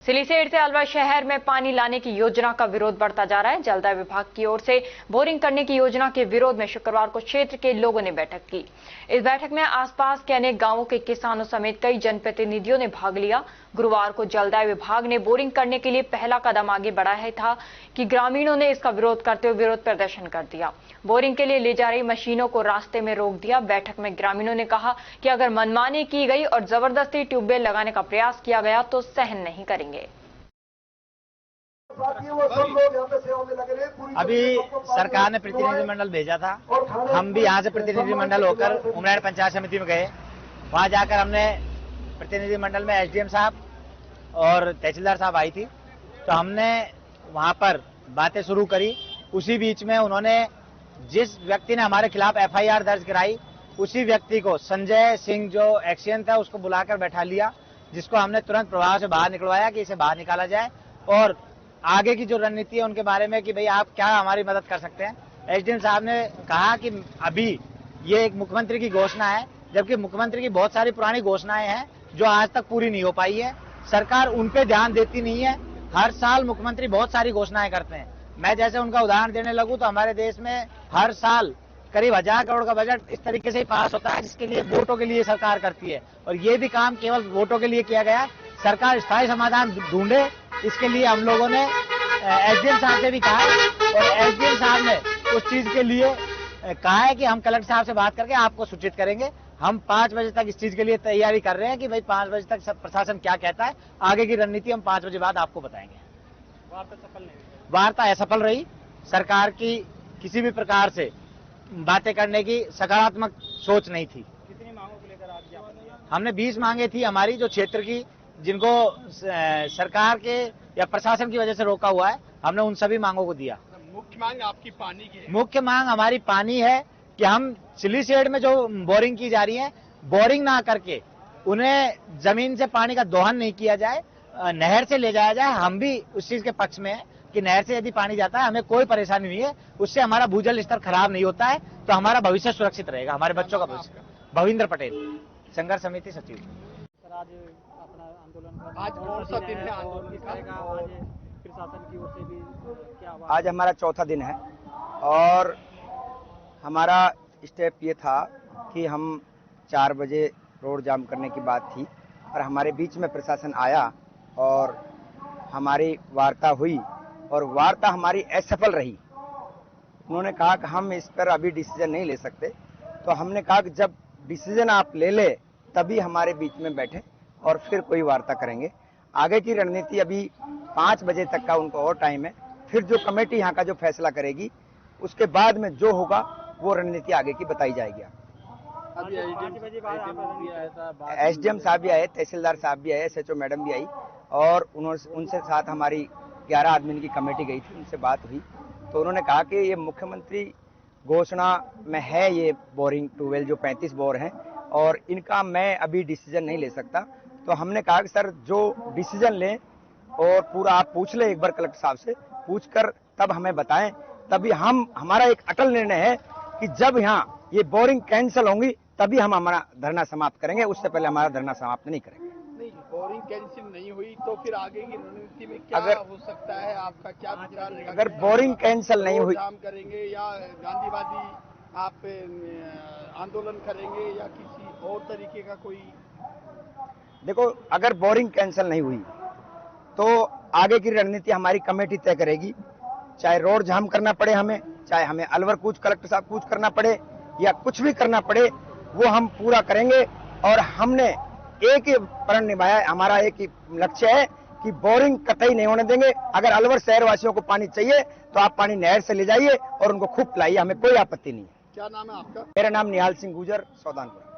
सिलीसेट से अलवर शहर में पानी लाने की योजना का विरोध बढ़ता जा रहा है। जलदाय विभाग की ओर से बोरिंग करने की योजना के विरोध में शुक्रवार को क्षेत्र के लोगों ने बैठक की। इस बैठक में आसपास के अनेक गांवों के किसानों समेत कई जनप्रतिनिधियों ने भाग लिया। गुरुवार को जलदाय विभाग ने बोरिंग करने के लिए पहला कदम आगे बढ़ाया था कि ग्रामीणों ने इसका विरोध करते हुए विरोध प्रदर्शन कर दिया। बोरिंग के लिए ले जा रही मशीनों को रास्ते में रोक दिया। बैठक में ग्रामीणों ने कहा कि अगर मनमानी की गई और जबरदस्ती ट्यूबवेल लगाने का प्रयास किया गया तो सहन नहीं करेंगे। अभी सरकार ने प्रतिनिधिमंडल भेजा था, हम भी यहाँ से प्रतिनिधिमंडल होकर उमरान पंचायत समिति में गए। वहाँ जाकर हमने प्रतिनिधिमंडल में एसडीएम साहब और तहसीलदार साहब आई थी, तो हमने वहाँ पर बातें शुरू करी। उसी बीच में उन्होंने जिस व्यक्ति ने हमारे खिलाफ एफआईआर दर्ज कराई, उसी व्यक्ति को संजय सिंह जो एक्सीडेंट था उसको बुलाकर बैठा लिया, जिसको हमने तुरंत प्रभाव से बाहर निकलवाया कि इसे बाहर निकाला जाए और आगे की जो रणनीति है उनके बारे में कि भाई आप क्या हमारी मदद कर सकते हैं। एसडीएम साहब ने कहा कि अभी ये एक मुख्यमंत्री की घोषणा है, जबकि मुख्यमंत्री की बहुत सारी पुरानी घोषणाएं हैं जो आज तक पूरी नहीं हो पाई है। सरकार उन पे ध्यान देती नहीं है। हर साल मुख्यमंत्री बहुत सारी घोषणाएं करते हैं। मैं जैसे उनका उदाहरण देने लगूं तो हमारे देश में हर साल करीब 1000 करोड़ का बजट इस तरीके से ही पास होता है, जिसके लिए वोटों के लिए सरकार करती है, और ये भी काम केवल वोटों के लिए किया गया। सरकार स्थायी समाधान ढूंढे, इसके लिए हम लोगों ने एसडीएम साहब से भी कहा और एसडीएम साहब ने उस चीज के लिए कहा है कि हम कलेक्टर साहब से बात करके आपको सूचित करेंगे। हम 5 बजे तक इस चीज के लिए तैयारी कर रहे हैं कि भाई 5 बजे तक प्रशासन क्या कहता है, आगे की रणनीति हम 5 बजे बाद आपको बताएंगे। वार्ता असफल रही। सरकार की किसी भी प्रकार से बातें करने की सकारात्मक सोच नहीं थी। कितनी मांगों को लेकर आज ज्ञापन दिया? हमने 20 मांगे थी हमारी, जो क्षेत्र की, जिनको सरकार के या प्रशासन की वजह से रोका हुआ है, हमने उन सभी मांगों को दिया। मुख्य मांग आपकी पानी की है? मुख्य मांग हमारी पानी है कि हम सिलीसेट में जो बोरिंग की जा रही है, बोरिंग ना करके उन्हें जमीन से पानी का दोहन नहीं किया जाए, नहर से ले जाया जाए। हम भी उस चीज के पक्ष में है कि नहर से यदि पानी जाता है हमें कोई परेशानी नहीं है, उससे हमारा भूजल स्तर खराब नहीं होता है, तो हमारा भविष्य सुरक्षित रहेगा, हमारे बच्चों का भविष्य। भविंद्र पटेल, संघर्ष समिति सचिव। सर, आज अपना आंदोलन आज कौन सा दिन है आंदोलन का? आज प्रशासन की ओर से भी क्या? आज हमारा चौथा दिन है और हमारा स्टेप ये था कि हम 4 बजे रोड जाम करने की बात थी और हमारे बीच में प्रशासन आया और हमारी वार्ता हुई और वार्ता हमारी असफल रही। उन्होंने कहा कि हम इस पर अभी डिसीजन नहीं ले सकते, तो हमने कहा कि जब डिसीजन आप ले ले तभी हमारे बीच में बैठे और फिर कोई वार्ता करेंगे। आगे की रणनीति अभी 5 बजे तक का उनको और टाइम है, फिर जो कमेटी यहाँ का जो फैसला करेगी उसके बाद में जो होगा वो रणनीति आगे की बताई जाएगी। अभी एसडीएम साहब भी आए, तहसीलदार साहब भी आए, एसएचओ मैडम भी आई और उनसे साथ हमारी 11 आदमी की कमेटी गई थी, उनसे बात हुई तो उन्होंने कहा कि ये मुख्यमंत्री घोषणा में है, ये बोरिंग ट्यूबवेल जो 35 बोर हैं और इनका मैं अभी डिसीजन नहीं ले सकता। तो हमने कहा कि सर जो डिसीजन लें और पूरा आप पूछ लें एक बार कलेक्टर साहब से, पूछकर तब हमें बताएं। तभी हमारा एक अटल निर्णय है कि जब यहाँ ये बोरिंग कैंसिल होंगी तभी हम हमारा धरना समाप्त करेंगे, उससे पहले हमारा धरना समाप्त नहीं करेंगे। नहीं, बोरिंग कैंसिल नहीं हुई तो फिर आगे की रणनीति में क्या हो सकता है? आपका क्या विचार रहेगा? अगर बोरिंग कैंसिल नहीं हुई, जाम करेंगे या गांधीवादी आप आंदोलन करेंगे या किसी और तरीके का कोई? देखो, अगर बोरिंग कैंसिल नहीं हुई तो आगे की रणनीति हमारी कमेटी तय करेगी। चाहे रोड जाम करना पड़े हमें, चाहे हमें अलवर कूच कलेक्टर साहब कूच करना पड़े या कुछ भी करना पड़े, वो हम पूरा करेंगे। और हमने एक ही प्रण निभाया है, हमारा एक ही लक्ष्य है कि बोरिंग कतई नहीं होने देंगे। अगर अलवर शहर वासियों को पानी चाहिए तो आप पानी नहर से ले जाइए और उनको खूब पिलाइए, हमें कोई आपत्ति नहीं है। क्या नाम है आपका? मेरा नाम निहाल सिंह गुजर, सौदानपुर।